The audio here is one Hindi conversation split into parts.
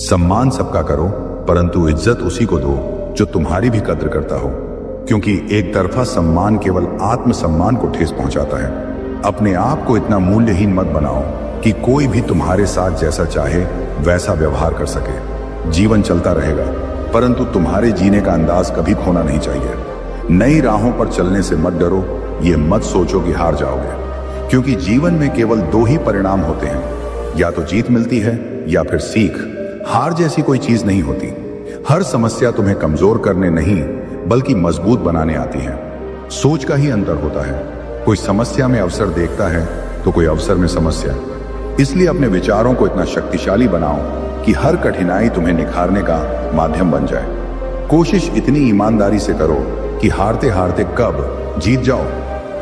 सम्मान सबका करो, परंतु इज्जत उसी को दो जो तुम्हारी भी कद्र करता हो, क्योंकि एक तरफा सम्मान केवल आत्मसम्मान को ठेस पहुंचाता है। अपने आप को इतना मूल्यहीन मत बनाओ कि कोई भी तुम्हारे साथ जैसा चाहे वैसा व्यवहार कर सके। जीवन चलता रहेगा, परंतु तुम्हारे जीने का अंदाज कभी खोना नहीं चाहिए। नई राहों पर चलने से मत डरो, ये मत सोचो कि हार जाओगे, क्योंकि जीवन में केवल दो ही परिणाम होते हैं, या तो जीत मिलती है या फिर सीख। हार जैसी कोई चीज नहीं होती। हर समस्या तुम्हें कमजोर करने नहीं बल्कि मजबूत बनाने आती है। सोच का ही अंतर होता है। कोई समस्या में अवसर देखता है तो कोई अवसर में समस्या। इसलिए अपने विचारों को इतना शक्तिशाली बनाओ कि हर कठिनाई तुम्हें निखारने का माध्यम बन जाए। कोशिश इतनी ईमानदारी से करो कि हारते हारते कब जीत जाओ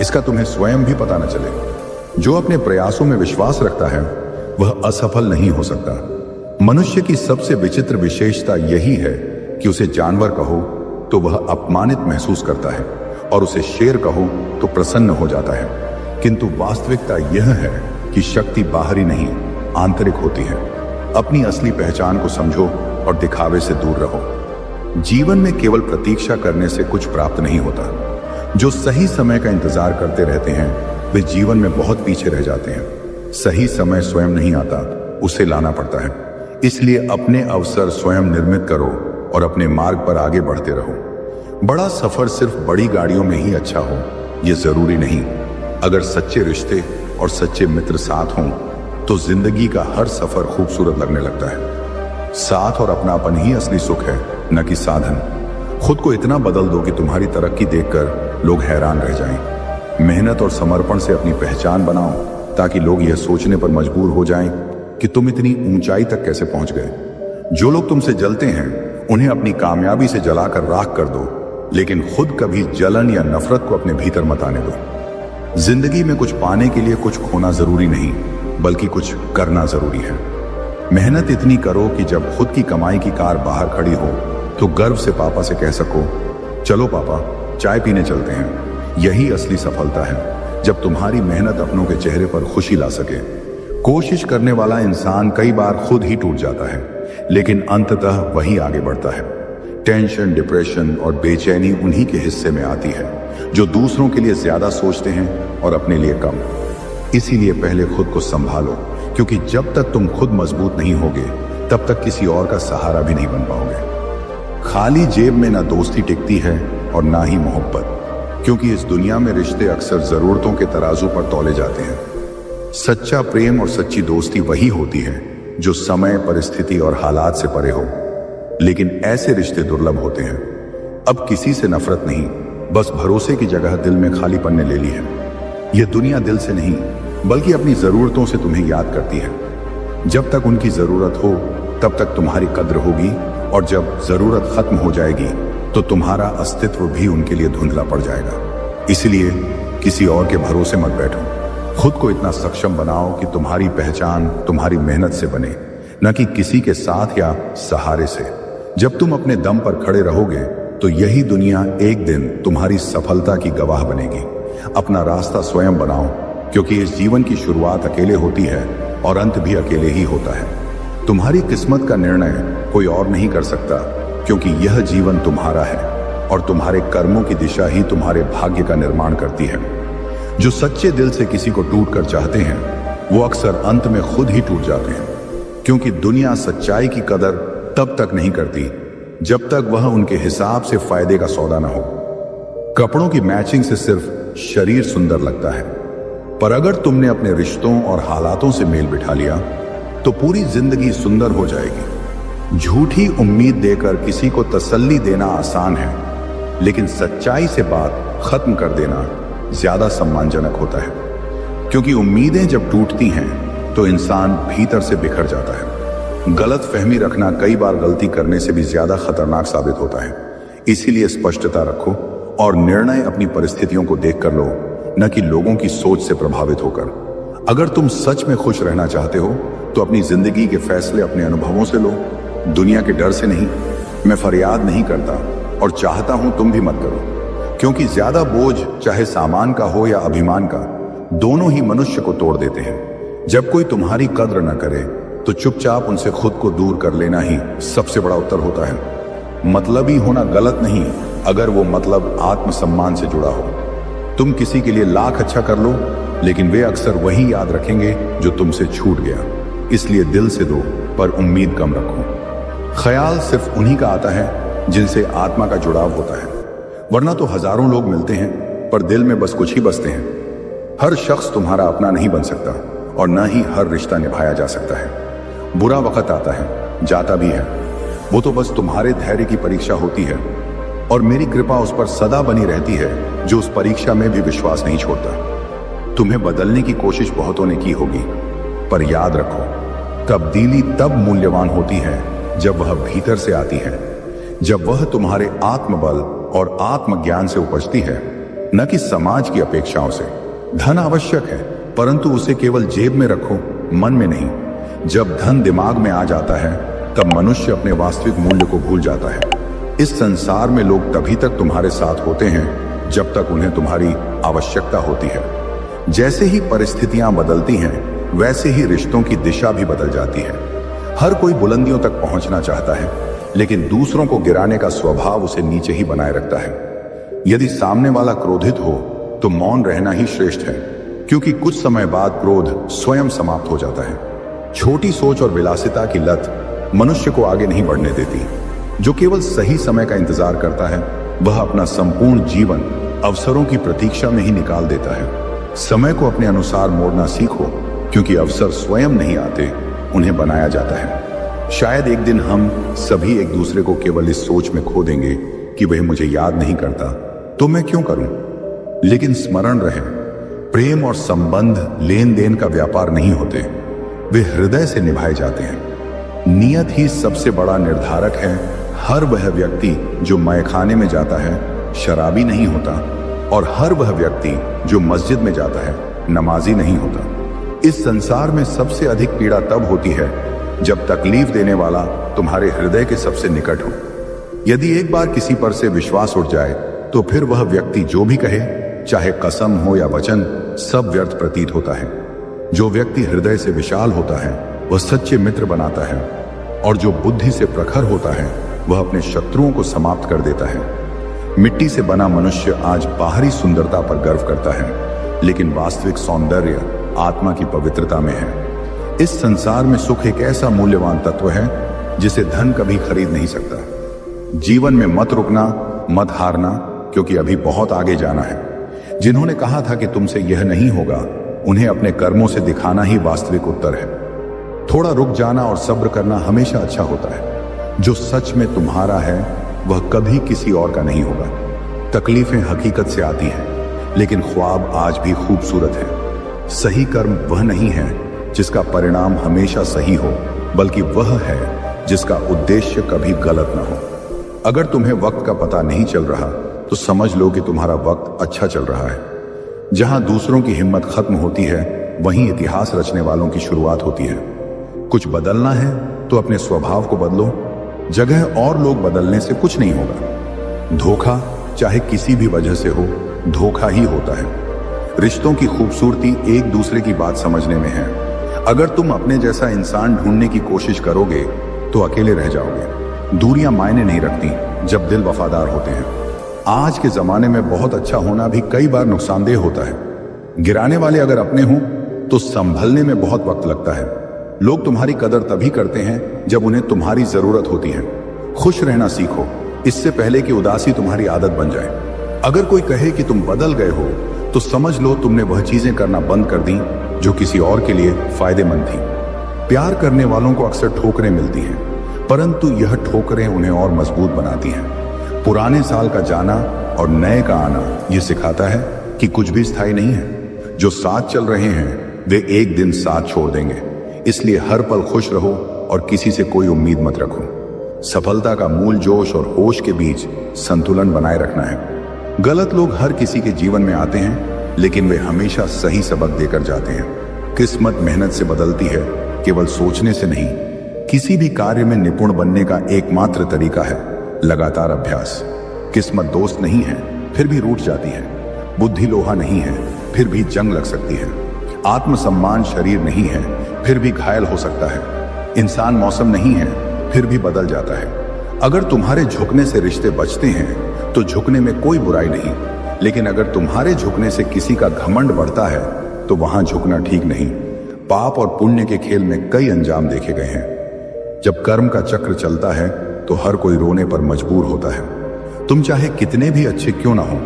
इसका तुम्हें स्वयं भी पता न चले। जो अपने प्रयासों में विश्वास रखता है वह असफल नहीं हो सकता। मनुष्य की सबसे विचित्र विशेषता यही है कि उसे जानवर कहो तो वह अपमानित महसूस करता है और उसे शेर कहो तो प्रसन्न हो जाता है। किंतु वास्तविकता यह है कि शक्ति बाहरी नहीं आंतरिक होती है। अपनी असली पहचान को समझो और दिखावे से दूर रहो। जीवन में केवल प्रतीक्षा करने से कुछ प्राप्त नहीं होता। जो सही समय का इंतजार करते रहते हैं वे जीवन में बहुत पीछे रह जाते हैं। सही समय स्वयं नहीं आता, उसे लाना पड़ता है। इसलिए अपने अवसर स्वयं निर्मित करो और अपने मार्ग पर आगे बढ़ते रहो। बड़ा सफर सिर्फ बड़ी गाड़ियों में ही अच्छा हो यह जरूरी नहीं। अगर सच्चे रिश्ते और सच्चे मित्र साथ हों तो जिंदगी का हर सफर खूबसूरत लगने लगता है। साथ और अपनापन ही असली सुख है, न कि साधन। खुद को इतना बदल दो कि तुम्हारी तरक्की देखकर लोग हैरान रह जाएं। मेहनत और समर्पण से अपनी पहचान बनाओ ताकि लोग यह सोचने पर मजबूर हो जाएं कि तुम इतनी ऊंचाई तक कैसे पहुंच गए। जो लोग तुमसे जलते हैं उन्हें अपनी कामयाबी से जलाकर राख कर दो, लेकिन खुद कभी जलन या नफरत को अपने भीतर मत आने दो। जिंदगी में कुछ पाने के लिए कुछ खोना जरूरी नहीं, बल्कि कुछ करना जरूरी है। मेहनत इतनी करो कि जब खुद की कमाई की कार बाहर खड़ी हो तो गर्व से पापा से कह सको, चलो पापा चाय पीने चलते हैं। यही असली सफलता है, जब तुम्हारी मेहनत अपनों के चेहरे पर खुशी ला सके। कोशिश करने वाला इंसान कई बार खुद ही टूट जाता है, लेकिन अंततः वही आगे बढ़ता है। टेंशन, डिप्रेशन और बेचैनी उन्हीं के हिस्से में आती है जो दूसरों के लिए ज्यादा सोचते हैं और अपने लिए कम। इसीलिए पहले खुद को संभालो, क्योंकि जब तक तुम खुद मजबूत नहीं होगे तब तक किसी और का सहारा भी नहीं बन पाओगे। खाली जेब में ना दोस्ती टिकती है और ना ही मोहब्बत, क्योंकि इस दुनिया में रिश्ते अक्सर जरूरतों के तराजू पर तौले जाते हैं। सच्चा प्रेम और सच्ची दोस्ती वही होती है जो समय, परिस्थिति और हालात से परे हो। लेकिन ऐसे रिश्ते दुर्लभ होते हैं। अब किसी से नफरत नहीं, बस भरोसे की जगह दिल में खालीपन ने ले ली है। यह दुनिया दिल से नहीं बल्कि अपनी जरूरतों से तुम्हें याद करती है। जब तक उनकी जरूरत हो तब तक तुम्हारी कद्र होगी, और जब जरूरत खत्म हो जाएगी तो तुम्हारा अस्तित्व भी उनके लिए धुंधला पड़ जाएगा। इसलिए किसी और के भरोसे मत बैठो। खुद को इतना सक्षम बनाओ कि तुम्हारी पहचान तुम्हारी मेहनत से बने, न कि किसी के साथ या सहारे से। जब तुम अपने दम पर खड़े रहोगे तो यही दुनिया एक दिन तुम्हारी सफलता की गवाह बनेगी। अपना रास्ता स्वयं बनाओ, क्योंकि इस जीवन की शुरुआत अकेले होती है और अंत भी अकेले ही होता है। तुम्हारी किस्मत का निर्णय कोई और नहीं कर सकता, क्योंकि यह जीवन तुम्हारा है और तुम्हारे कर्मों की दिशा ही तुम्हारे भाग्य का निर्माण करती है। जो सच्चे दिल से किसी को टूट कर चाहते हैं वो अक्सर अंत में खुद ही टूट जाते हैं, क्योंकि दुनिया सच्चाई की कदर तब तक नहीं करती जब तक वह उनके हिसाब से फायदे का सौदा ना हो। कपड़ों की मैचिंग से सिर्फ शरीर सुंदर लगता है, पर अगर तुमने अपने रिश्तों और हालातों से मेल बिठा लिया तो पूरी जिंदगी सुंदर हो जाएगी। झूठी उम्मीद देकर किसी को तसल्ली देना आसान है, लेकिन सच्चाई से बात खत्म कर देना ज्यादा सम्मानजनक होता है, क्योंकि उम्मीदें जब टूटती हैं तो इंसान भीतर से बिखर जाता है। गलत फहमी रखना कई बार गलती करने से भी ज्यादा खतरनाक साबित होता है। इसीलिए स्पष्टता रखो और निर्णय अपनी परिस्थितियों को देखकर लो, न कि लोगों की सोच से प्रभावित होकर। अगर तुम सच में खुश रहना चाहते हो तो अपनी जिंदगी के फैसले अपने अनुभवों से लो, दुनिया के डर से नहीं। मैं फरियाद नहीं करता और चाहता हूं तुम भी मत करो, क्योंकि ज्यादा बोझ चाहे सामान का हो या अभिमान का, दोनों ही मनुष्य को तोड़ देते हैं। जब कोई तुम्हारी कद्र न करे तो चुपचाप उनसे खुद को दूर कर लेना ही सबसे बड़ा उत्तर होता है। मतलबी होना गलत नहीं अगर वो मतलब आत्मसम्मान से जुड़ा हो। तुम किसी के लिए लाख अच्छा कर लो, लेकिन वे अक्सर वही याद रखेंगे जो तुमसे छूट गया। इसलिए दिल से दो, पर उम्मीद कम रखो। ख्याल सिर्फ उन्हीं का आता है जिनसे आत्मा का जुड़ाव होता है, वरना तो हजारों लोग मिलते हैं पर दिल में बस कुछ ही बसते हैं। हर शख्स तुम्हारा अपना नहीं बन सकता और न ही हर रिश्ता निभाया जा सकता है। बुरा वक्त आता है, जाता भी है, वो तो बस तुम्हारे धैर्य की परीक्षा होती है और मेरी कृपा उस पर सदा बनी रहती है जो उस परीक्षा में भी विश्वास नहीं छोड़ता। तुम्हें बदलने की कोशिश बहुतों ने की होगी, पर याद रखो, तब्दीली तब मूल्यवान होती है जब वह भीतर से आती है, जब वह तुम्हारे आत्मबल और आत्मज्ञान से उपजती है, न कि समाज की अपेक्षाओं से। धन आवश्यक है, परंतु उसे केवल जेब में रखो, मन में नहीं। जब धन दिमाग में आ जाता है तब मनुष्य अपने वास्तविक मूल्य को भूल जाता है। इस संसार में लोग तभी तक तुम्हारे साथ होते हैं जब तक उन्हें तुम्हारी आवश्यकता होती है। जैसे ही परिस्थितियां बदलती हैं, वैसे ही रिश्तों की दिशा भी बदल जाती है। हर कोई बुलंदियों तक पहुंचना चाहता है, लेकिन दूसरों को गिराने का स्वभाव उसे नीचे ही बनाए रखता है। यदि सामने वाला क्रोधित हो तो मौन रहना ही श्रेष्ठ है, क्योंकि कुछ समय बाद क्रोध स्वयं समाप्त हो जाता है। छोटी सोच और विलासिता की लत मनुष्य को आगे नहीं बढ़ने देती। जो केवल सही समय का इंतजार करता है, वह अपना संपूर्ण जीवन अवसरों की प्रतीक्षा में ही निकाल देता है। समय को अपने अनुसार मोड़ना सीखो, क्योंकि अवसर स्वयं नहीं आते, उन्हें बनाया जाता है। शायद एक दिन हम सभी एक दूसरे को केवल इस सोच में खो देंगे कि वह मुझे याद नहीं करता तो मैं क्यों करूं। लेकिन स्मरण रहे, प्रेम और संबंध लेन देन का व्यापार नहीं होते, वे हृदय से निभाए जाते हैं। नियत ही सबसे बड़ा निर्धारक है। हर वह व्यक्ति जो मैखाने में जाता है शराबी नहीं होता, और हर वह व्यक्ति जो मस्जिद में जाता है नमाजी नहीं होता। इस संसार में सबसे अधिक पीड़ा तब होती है जब तकलीफ देने वाला तुम्हारे हृदय के सबसे निकट हो। यदि एक बार किसी पर से विश्वास उठ जाए तो फिर वह व्यक्ति जो भी कहे, चाहे कसम हो या वचन, सब व्यर्थ प्रतीत होता है। जो व्यक्ति हृदय से विशाल होता है वह सच्चे मित्र बनाता है, और जो बुद्धि से प्रखर होता है वह अपने शत्रुओं को समाप्त कर देता है। मिट्टी से बना मनुष्य आज बाहरी सुंदरता पर गर्व करता है, लेकिन वास्तविक सौंदर्य आत्मा की पवित्रता में है। इस संसार में सुख एक ऐसा मूल्यवान तत्व है जिसे धन कभी खरीद नहीं सकता। जीवन में मत रुकना, मत हारना, क्योंकि अभी बहुत आगे जाना है। जिन्होंने कहा था कि तुमसे यह नहीं होगा, उन्हें अपने कर्मों से दिखाना ही वास्तविक उत्तर है। थोड़ा रुक जाना और सब्र करना हमेशा अच्छा होता है। जो सच में तुम्हारा है वह कभी किसी और का नहीं होगा। तकलीफें हकीकत से आती हैं, लेकिन ख्वाब आज भी खूबसूरत है। सही कर्म वह नहीं है जिसका परिणाम हमेशा सही हो, बल्कि वह है जिसका उद्देश्य कभी गलत न हो। अगर तुम्हें वक्त का पता नहीं चल रहा तो समझ लो कि तुम्हारा वक्त अच्छा चल रहा है। जहां दूसरों की हिम्मत खत्म होती है, वहीं इतिहास रचने वालों की शुरुआत होती है। कुछ बदलना है तो अपने स्वभाव को बदलो। जगह और लोग बदलने से कुछ नहीं होगा। धोखा चाहे किसी भी वजह से हो, धोखा ही होता है। रिश्तों की खूबसूरती एक दूसरे की बात समझने में है। अगर तुम अपने जैसा इंसान ढूंढने की कोशिश करोगे तो अकेले रह जाओगे। दूरियां मायने नहीं रखती जब दिल वफादार होते हैं। आज के जमाने में बहुत अच्छा होना भी कई बार नुकसानदेह होता है। गिराने वाले अगर अपने हों तो संभलने में बहुत वक्त लगता है। लोग तुम्हारी कदर तभी करते हैं जब उन्हें तुम्हारी जरूरत होती है। खुश रहना सीखो, इससे पहले कि उदासी तुम्हारी आदत बन जाए। अगर कोई कहे कि तुम बदल गए हो तो समझ लो तुमने वह चीजें करना बंद कर दी जो किसी और के लिए फायदेमंद थी। प्यार करने वालों को अक्सर ठोकरें मिलती हैं, परंतु यह ठोकरें उन्हें और मजबूत बनाती हैं। पुराने साल का जाना और नए का आना यह सिखाता है कि कुछ भी स्थायी नहीं है। जो साथ चल रहे हैं वे एक दिन साथ छोड़ देंगे। इसलिए हर पल खुश रहो और किसी से कोई उम्मीद मत रखो। सफलता का मूल जोश और होश के बीच संतुलन बनाए रखना है। गलत लोग हर किसी के जीवन में आते हैं, लेकिन वे हमेशा सही सबक देकर जाते हैं। किस्मत मेहनत से बदलती है, केवल सोचने से नहीं। किसी भी कार्य में निपुण बनने का एकमात्र तरीका है लगातार अभ्यास। किस्मत दोस्त नहीं है, फिर भी रूठ जाती है। बुद्धि लोहा नहीं है, फिर भी जंग लग सकती है। आत्मसम्मान शरीर नहीं है, फिर भी घायल हो सकता है। इंसान मौसम नहीं है, फिर भी बदल जाता है। अगर तुम्हारे झुकने से रिश्ते बचते हैं तो झुकने में कोई बुराई नहीं, लेकिन अगर तुम्हारे झुकने से किसी का घमंड बढ़ता है तो वहां झुकना ठीक नहीं। पाप और पुण्य के खेल में कई अंजाम देखे गए हैं। जब कर्म का चक्र चलता है तो हर कोई रोने पर मजबूर होता है। तुम चाहे कितने भी अच्छे क्यों ना हो,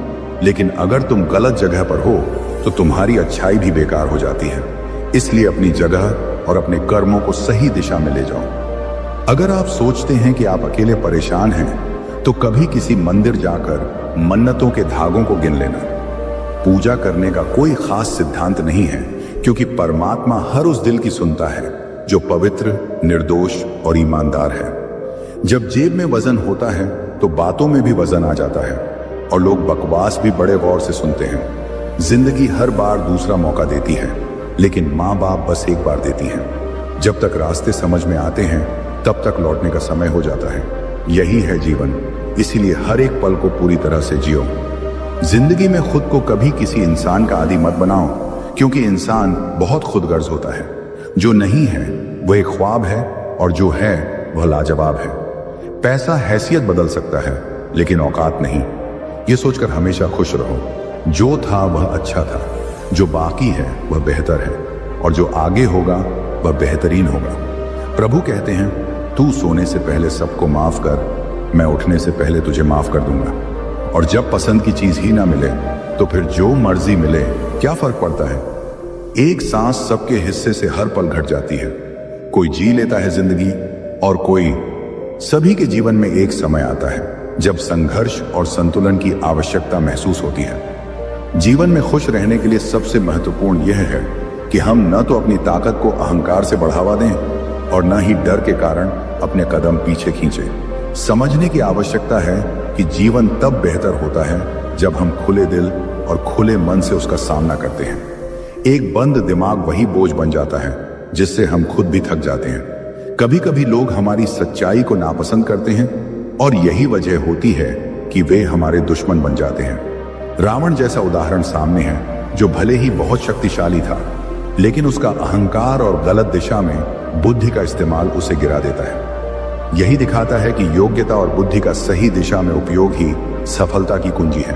लेकिन अगर तुम गलत जगह पर हो तो तुम्हारी अच्छाई भी बेकार हो जाती है। इसलिए अपनी जगह और अपने कर्मों को सही दिशा में ले जाओ। अगर आप सोचते हैं कि आप अकेले परेशान हैं तो कभी किसी मंदिर जाकर मन्नतों के धागों को गिन लेना। पूजा करने का कोई खास सिद्धांत नहीं है, क्योंकि परमात्मा हर उस दिल की सुनता है जो पवित्र, निर्दोष और ईमानदार है। जब जेब में वजन होता है तो बातों में भी वजन आ जाता है और लोग बकवास भी बड़े गौर से सुनते हैं। जिंदगी हर बार दूसरा मौका देती है, लेकिन माँ बाप बस एक बार देती हैं। जब तक रास्ते समझ में आते हैं तब तक लौटने का समय हो जाता है। यही है जीवन, इसीलिए हर एक पल को पूरी तरह से जियो। जिंदगी में खुद को कभी किसी इंसान का आदी मत बनाओ, क्योंकि इंसान बहुत खुदगर्ज होता है। जो नहीं है वह एक ख्वाब है और जो है वह लाजवाब है। पैसा हैसियत बदल सकता है, लेकिन औकात नहीं। ये सोचकर हमेशा खुश रहो, जो था वह अच्छा था, जो बाकी है वह बेहतर है, और जो आगे होगा वह बेहतरीन होगा। प्रभु कहते हैं, तू सोने से पहले सबको माफ कर, मैं उठने से पहले तुझे माफ कर दूंगा। और जब पसंद की चीज ही ना मिले तो फिर जो मर्जी मिले, क्या फर्क पड़ता है। एक सांस सबके हिस्से से हर पल घट जाती है। कोई जी लेता है जिंदगी और कोई। सभी के जीवन में एक समय आता है जब संघर्ष और संतुलन की आवश्यकता महसूस होती है। जीवन में खुश रहने के लिए सबसे महत्वपूर्ण यह है कि हम न तो अपनी ताकत को अहंकार से बढ़ावा दें और न ही डर के कारण अपने कदम पीछे खींचें। समझने की आवश्यकता है कि जीवन तब बेहतर होता है जब हम खुले दिल और खुले मन से उसका सामना करते हैं। एक बंद दिमाग वही बोझ बन जाता है जिससे हम खुद भी थक जाते हैं। कभी कभी लोग हमारी सच्चाई को नापसंद करते हैं और यही वजह होती है कि वे हमारे दुश्मन बन जाते हैं। रावण जैसा उदाहरण सामने है, जो भले ही बहुत शक्तिशाली था, लेकिन उसका अहंकार और गलत दिशा में बुद्धि का इस्तेमाल उसे गिरा देता है। यही दिखाता है कि योग्यता और बुद्धि का सही दिशा में उपयोग ही सफलता की कुंजी है।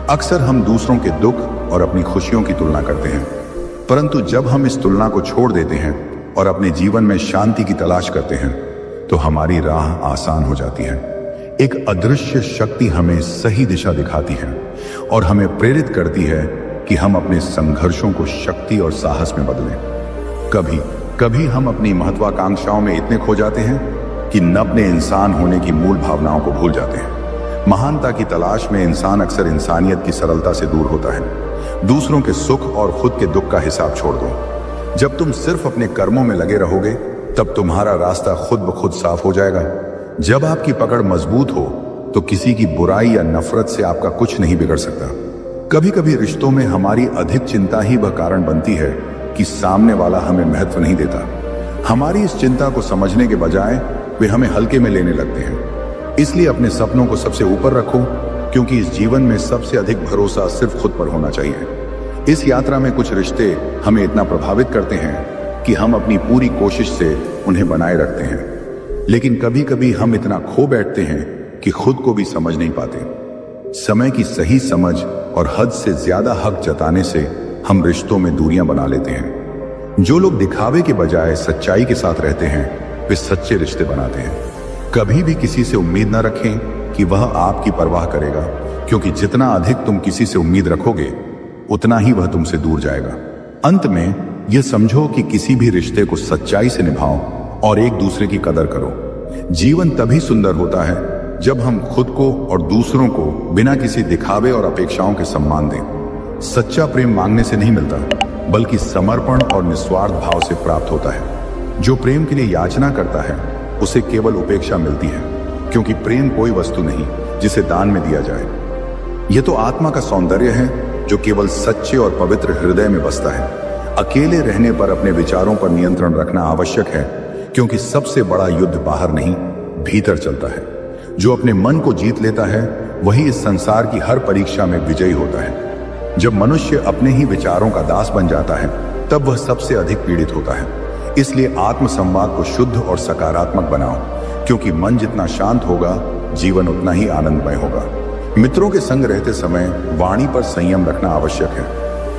अक्सर हम दूसरों के दुख और अपनी खुशियों की तुलना करते हैं, परंतु जब हम इस तुलना को छोड़ देते हैं और अपने जीवन में शांति की तलाश करते हैं तो हमारी राह आसान हो जाती है। एक अदृश्य शक्ति हमें सही दिशा दिखाती है और हमें प्रेरित करती है कि हम अपने संघर्षों को शक्ति और साहस में बदलें। कभी कभी हम अपनी महत्वाकांक्षाओं में इतने खो जाते हैं कि नब्ने इंसान होने की मूल भावनाओं को भूल जाते हैं। महानता की तलाश में इंसान अक्सर इंसानियत की सरलता से दूर होता है। दूसरों के सुख और खुद के दुख का हिसाब छोड़ दो। जब तुम सिर्फ अपने कर्मों में लगे रहोगे तब तुम्हारा रास्ता खुद ब खुद साफ हो जाएगा। जब आपकी पकड़ मजबूत हो तो किसी की बुराई या नफरत से आपका कुछ नहीं बिगड़ सकता। कभी कभी रिश्तों में हमारी अधिक चिंता ही वह कारण बनती है कि सामने वाला हमें महत्व नहीं देता। हमारी इस चिंता को समझने के बजाय वे हमें हल्के में लेने लगते हैं। इसलिए अपने सपनों को सबसे ऊपर रखो, क्योंकि इस जीवन में सबसे अधिक भरोसा सिर्फ खुद पर होना चाहिए। इस यात्रा में कुछ रिश्ते हमें इतना प्रभावित करते हैं कि हम अपनी पूरी कोशिश से उन्हें बनाए रखते हैं, लेकिन कभी कभी हम इतना खो बैठते हैं कि खुद को भी समझ नहीं पाते। समय की सही समझ और हद से ज्यादा हक जताने से हम रिश्तों में दूरियां बना लेते हैं। जो लोग दिखावे के बजाय सच्चाई के साथ रहते हैं वे सच्चे रिश्ते बनाते हैं। कभी भी किसी से उम्मीद न रखें कि वह आपकी परवाह करेगा, क्योंकि जितना अधिक तुम किसी से उम्मीद रखोगे उतना ही वह तुमसे दूर जाएगा। अंत में यह समझो कि किसी भी रिश्ते को सच्चाई से निभाओ और एक दूसरे की कदर करो। जीवन तभी सुंदर होता है जब हम खुद को और दूसरों को बिना किसी दिखावे और अपेक्षाओं के सम्मान दें। सच्चा प्रेम मांगने से नहीं मिलता, बल्कि समर्पण और निस्वार्थ भाव से प्राप्त होता है। जो प्रेम के लिए याचना करता है उसे केवल उपेक्षा मिलती है, क्योंकि प्रेम कोई वस्तु नहीं जिसे दान में दिया जाए। यह तो आत्मा का सौंदर्य है जो केवल सच्चे और पवित्र हृदय में बसता है। अकेले रहने पर अपने विचारों पर नियंत्रण रखना आवश्यक है, क्योंकि सबसे बड़ा युद्ध बाहर नहीं भीतर चलता है। जो अपने मन को जीत लेता है वही इस संसार की हर परीक्षा में विजयी होता है। जब मनुष्य अपने ही विचारों का दास बन जाता है तब वह सबसे अधिक पीड़ित होता है। इसलिए आत्मसंवाद को शुद्ध और सकारात्मक बनाओ, क्योंकि मन जितना शांत होगा जीवन उतना ही आनंदमय होगा। मित्रों के संग रहते समय वाणी पर संयम रखना आवश्यक है।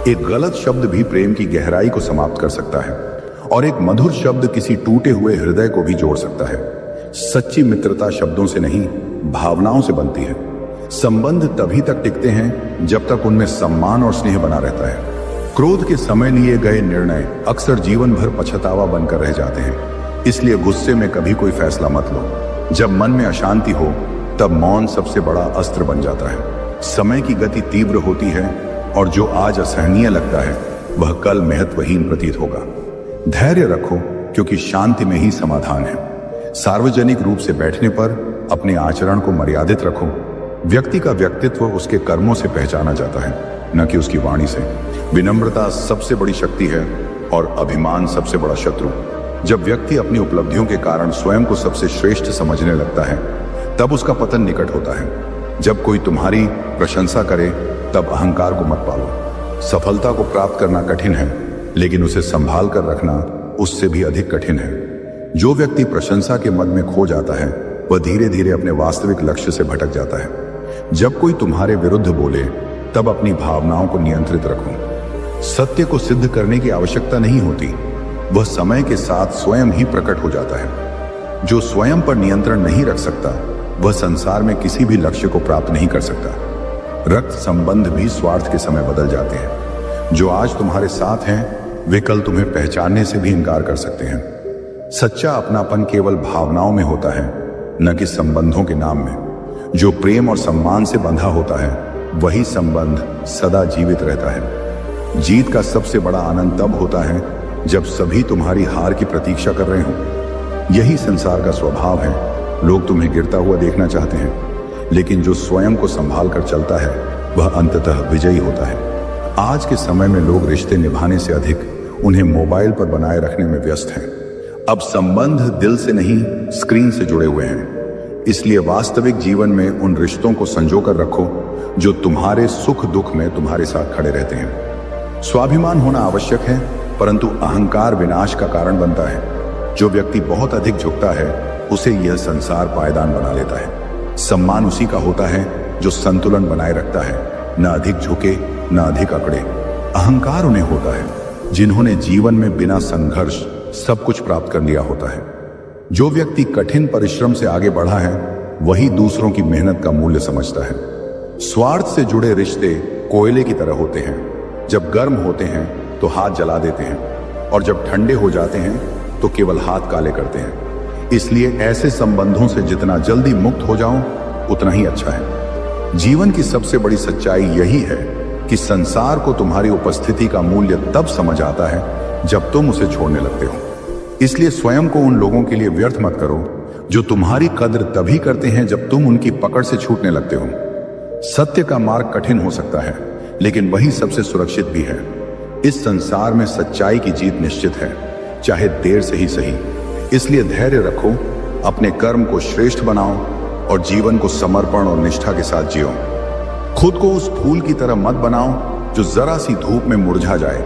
एक गलत शब्द भी प्रेम की गहराई को समाप्त कर सकता है और एक मधुर शब्द किसी टूटे हुए हृदय को भी जोड़ सकता है। सच्ची मित्रता शब्दों से नहीं, भावनाओं से बनती है। संबंध तभी तक टिकते हैं जब तक उनमें सम्मान और स्नेह बना रहता है। क्रोध के समय लिए गए निर्णय अक्सर जीवन भर पछतावा बनकर रह जाते हैं। इसलिए गुस्से में कभी कोई फैसला मत लो। जब मन में अशांति हो तब मौन सबसे बड़ा अस्त्र बन जाता है। समय की गति तीव्र होती है और जो आज असहनीय लगता है वह कल महत्वहीन प्रतीत होगा। धैर्य रखो, क्योंकि शांति में ही समाधान है। सार्वजनिक रूप से बैठने पर अपने आचरण को मर्यादित रखो। व्यक्ति का व्यक्तित्व उसके कर्मों से पहचाना जाता है, न कि उसकी वाणी से। विनम्रता सबसे बड़ी शक्ति है और अभिमान सबसे बड़ा शत्रु। जब व्यक्ति अपनी उपलब्धियों के कारण स्वयं को सबसे श्रेष्ठ समझने लगता है तब उसका पतन निकट होता है। जब कोई तुम्हारी प्रशंसा करे तब अहंकार को मत पालो। सफलता को प्राप्त करना कठिन है, लेकिन उसे संभाल कर रखना उससे भी अधिक कठिन है। जो व्यक्ति प्रशंसा के मद में खो जाता है वह धीरे धीरे अपने वास्तविक लक्ष्य से भटक जाता है। जब कोई तुम्हारे विरुद्ध बोले तब अपनी भावनाओं को नियंत्रित रखो। सत्य को सिद्ध करने की आवश्यकता नहीं होती, वह समय के साथ स्वयं ही प्रकट हो जाता है। जो स्वयं पर नियंत्रण नहीं रख सकता वह संसार में किसी भी लक्ष्य को प्राप्त नहीं कर सकता। रक्त संबंध भी स्वार्थ के समय बदल जाते हैं। जो आज तुम्हारे साथ हैं वे कल तुम्हें पहचानने से भी इनकार कर सकते हैं। सच्चा अपनापन केवल भावनाओं में होता है, न कि संबंधों के नाम में। जो प्रेम और सम्मान से बंधा होता है वही संबंध सदा जीवित रहता है। जीत का सबसे बड़ा आनंद तब होता है जब सभी तुम्हारी हार की प्रतीक्षा कर रहे हो। यही संसार का स्वभाव है। लोग तुम्हें गिरता हुआ देखना चाहते हैं, लेकिन जो स्वयं को संभाल कर चलता है वह अंततः विजयी होता है। आज के समय में लोग रिश्ते निभाने से अधिक उन्हें मोबाइल पर बनाए रखने में व्यस्त हैं। अब संबंध दिल से नहीं, स्क्रीन से जुड़े हुए हैं। इसलिए वास्तविक जीवन में उन रिश्तों को संजो कर रखो जो तुम्हारे सुख दुख में तुम्हारे साथ खड़े रहते हैं। स्वाभिमान होना आवश्यक है, परंतु अहंकार विनाश का कारण बनता है। जो व्यक्ति बहुत अधिक झुकता है उसे यह संसार पायदान बना लेता है। सम्मान उसी का होता है जो संतुलन बनाए रखता है, न अधिक झुके न अधिक अकड़े। अहंकार उन्हें होता है जिन्होंने जीवन में बिना संघर्ष सब कुछ प्राप्त कर लिया होता है। जो व्यक्ति कठिन परिश्रम से आगे बढ़ा है वही दूसरों की मेहनत का मूल्य समझता है। स्वार्थ से जुड़े रिश्ते कोयले की तरह होते हैं। जब गर्म होते हैं तो हाथ जला देते हैं और जब ठंडे हो जाते हैं तो केवल हाथ काले करते हैं। इसलिए ऐसे संबंधों से जितना जल्दी मुक्त हो जाओ उतना ही अच्छा है। जीवन की सबसे बड़ी सच्चाई यही है कि संसार को तुम्हारी उपस्थिति का मूल्य तब समझ आता है जब तुम उसे छोड़ने लगते हो। इसलिए स्वयं को उन लोगों के लिए व्यर्थ मत करो जो तुम्हारी कद्र तभी करते हैं जब तुम उनकी पकड़ से छूटने लगते हो। सत्य का मार्ग कठिन हो सकता है, लेकिन वही सबसे सुरक्षित भी है। इस संसार में सच्चाई की जीत निश्चित है, चाहे देर से ही सही। इसलिए धैर्य रखो, अपने कर्म को श्रेष्ठ बनाओ और जीवन को समर्पण और निष्ठा के साथ जियो। खुद को उस फूल की तरह मत बनाओ जो जरा सी धूप में मुरझा जाए,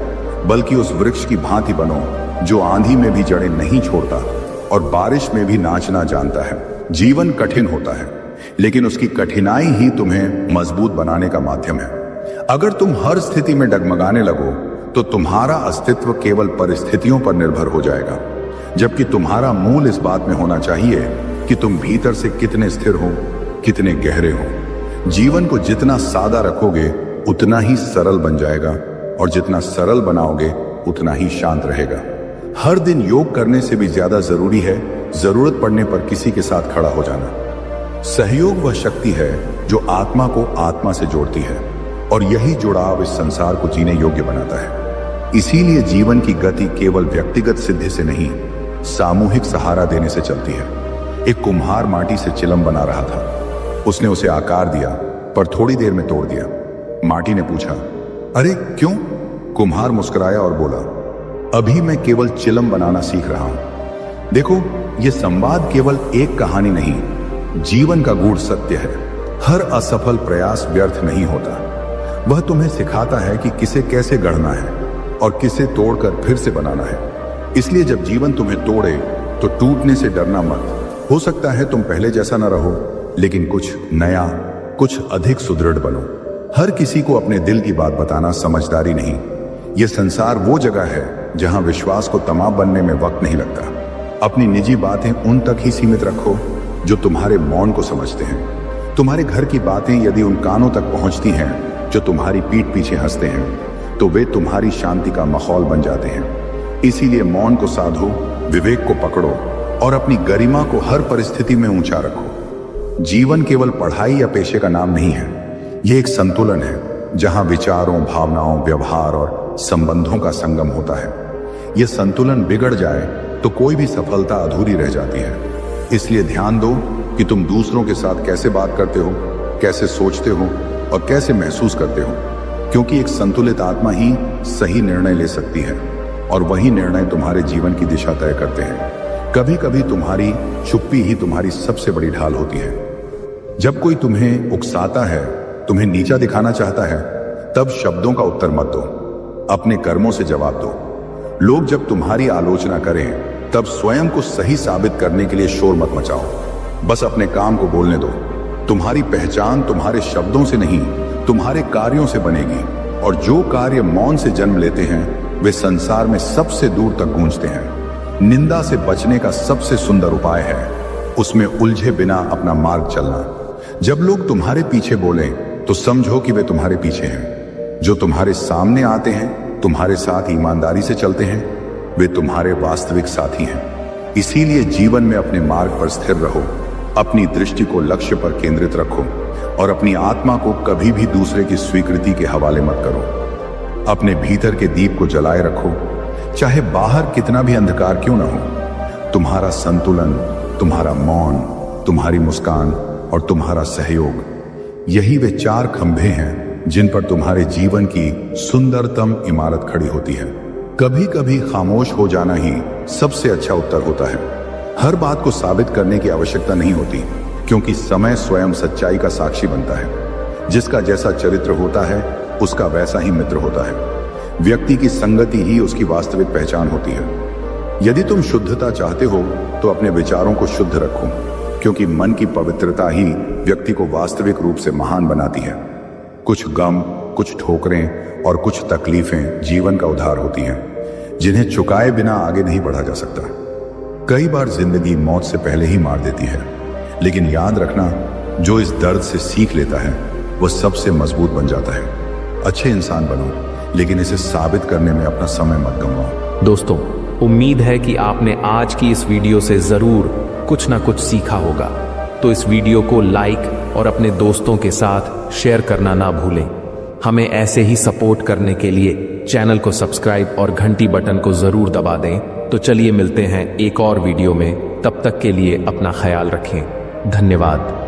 बल्कि उस वृक्ष की भांति बनो जो आंधी में भी जड़ें नहीं छोड़ता और बारिश में भी नाचना जानता है। जीवन कठिन होता है, लेकिन उसकी कठिनाई ही तुम्हें मजबूत बनाने का माध्यम है। अगर तुम हर स्थिति में डगमगाने लगो तो तुम्हारा अस्तित्व केवल परिस्थितियों पर निर्भर हो जाएगा, जबकि तुम्हारा मूल इस बात में होना चाहिए कि तुम भीतर से कितने स्थिर हो, कितने गहरे हो। जीवन को जितना सादा रखोगे उतना ही सरल बन जाएगा और जितना सरल बनाओगे उतना ही शांत रहेगा। हर दिन योग करने से भी ज्यादा जरूरी है जरूरत पड़ने पर किसी के साथ खड़ा हो जाना। सहयोग वह शक्ति है जो आत्मा को आत्मा से जोड़ती है और यही जुड़ाव इस संसार को जीने योग्य बनाता है। इसीलिए जीवन की गति केवल व्यक्तिगत सिद्धि से नहीं, सामूहिक सहारा देने से चलती है। एक कुम्हार माटी से चिलम बना रहा था। उसने उसे आकार दिया पर थोड़ी देर में तोड़ दिया। माटी ने पूछा, अरे क्यों? कुम्हार मुस्कुराया और बोला, अभी मैं केवल चिलम बनाना सीख रहा हूं। देखो, यह संवाद केवल एक कहानी नहीं, जीवन का गूढ़ सत्य है। हर असफल प्रयास व्यर्थ नहीं होता। वह तुम्हें सिखाता है कि किसे कैसे गढ़ना है और किसे तोड़कर फिर से बनाना है। इसलिए जब जीवन तुम्हें तोड़े तो टूटने से डरना मत। हो सकता है तुम पहले जैसा ना रहो, लेकिन कुछ नया, कुछ अधिक सुदृढ़ बनो। हर किसी को अपने दिल की बात बताना समझदारी नहीं। यह संसार वो जगह है जहां विश्वास को तमाम बनने में वक्त नहीं लगता। अपनी निजी बातें उन तक ही सीमित रखो जो तुम्हारे मौन को समझते हैं। तुम्हारे घर की बातें यदि उन कानों तक पहुंचती हैं जो तुम्हारी पीठ पीछे हंसते हैं, तो वे तुम्हारी शांति का माहौल बन जाते हैं। इसीलिए मौन को साधो, विवेक को पकड़ो और अपनी गरिमा को हर परिस्थिति में ऊंचा रखो। जीवन केवल पढ़ाई या पेशे का नाम नहीं है, यह एक संतुलन है जहां विचारों, भावनाओं, व्यवहार और संबंधों का संगम होता है। यह संतुलन बिगड़ जाए तो कोई भी सफलता अधूरी रह जाती है। इसलिए ध्यान दो कि तुम दूसरों के साथ कैसे बात करते हो, कैसे सोचते हो और कैसे महसूस करते हो, क्योंकि एक संतुलित आत्मा ही सही निर्णय ले सकती है और वही निर्णय तुम्हारे जीवन की दिशा तय करते हैं। कभी कभी तुम्हारी चुप्पी ही तुम्हारी सबसे बड़ी ढाल होती है। जब कोई तुम्हें उकसाता है, तुम्हें नीचा दिखाना चाहता है, तब शब्दों का उत्तर मत दो, अपने कर्मों से जवाब दो। लोग जब तुम्हारी आलोचना करें तब स्वयं को सही साबित करने के लिए शोर मत मचाओ, बस अपने काम को बोलने दो। तुम्हारी पहचान तुम्हारे शब्दों से नहीं, तुम्हारे कार्यों से बनेगी, और जो कार्य मौन से जन्म लेते हैं वे संसार में सबसे दूर तक गूंजते हैं। निंदा से बचने का सबसे सुंदर उपाय है उसमें उलझे बिना अपना मार्ग चलना। जब लोग तुम्हारे पीछे बोलें तो समझो कि वे तुम्हारे पीछे हैं। जो तुम्हारे सामने आते हैं, तुम्हारे साथ ईमानदारी से चलते हैं, वे तुम्हारे वास्तविक साथी हैं। इसीलिए जीवन में अपने मार्ग पर स्थिर रहो, अपनी दृष्टि को लक्ष्य पर केंद्रित रखो और अपनी आत्मा को कभी भी दूसरे की स्वीकृति के हवाले मत करो। अपने भीतर के दीप को जलाए रखो, चाहे बाहर कितना भी अंधकार क्यों ना हो। तुम्हारा संतुलन, तुम्हारा मौन, तुम्हारी मुस्कान और तुम्हारा सहयोग, यही वे चार खंभे हैं जिन पर तुम्हारे जीवन की सुंदरतम इमारत खड़ी होती है। कभी कभी खामोश हो जाना ही सबसे अच्छा उत्तर होता है। हर बात को साबित करने की आवश्यकता नहीं होती, क्योंकि समय स्वयं सच्चाई का साक्षी बनता है। जिसका जैसा चरित्र होता है उसका वैसा ही मित्र होता है। व्यक्ति की संगति ही उसकी वास्तविक पहचान होती है। यदि तुम शुद्धता चाहते हो तो अपने विचारों को शुद्ध रखो, क्योंकि मन की पवित्रता ही व्यक्ति को वास्तविक रूप से महान बनाती है। कुछ गम, कुछ ठोकरें और कुछ तकलीफें जीवन का उधार होती हैं, जिन्हें चुकाए बिना आगे नहीं बढ़ा जा सकता। कई बार जिंदगी मौत से पहले ही मार देती है, लेकिन याद रखना, जो इस दर्द से सीख लेता है वह सबसे मजबूत बन जाता है। अच्छे इंसान बनो, लेकिन इसे साबित करने में अपना समय मत गंवाओ। दोस्तों, उम्मीद है कि आपने आज की इस वीडियो से जरूर कुछ ना कुछ सीखा होगा। तो इस वीडियो को लाइक और अपने दोस्तों के साथ शेयर करना ना भूलें। हमें ऐसे ही सपोर्ट करने के लिए चैनल को सब्सक्राइब और घंटी बटन को जरूर दबा दें। तो चलिए मिलते हैं एक और वीडियो में, तब तक के लिए अपना ख्याल रखें। धन्यवाद।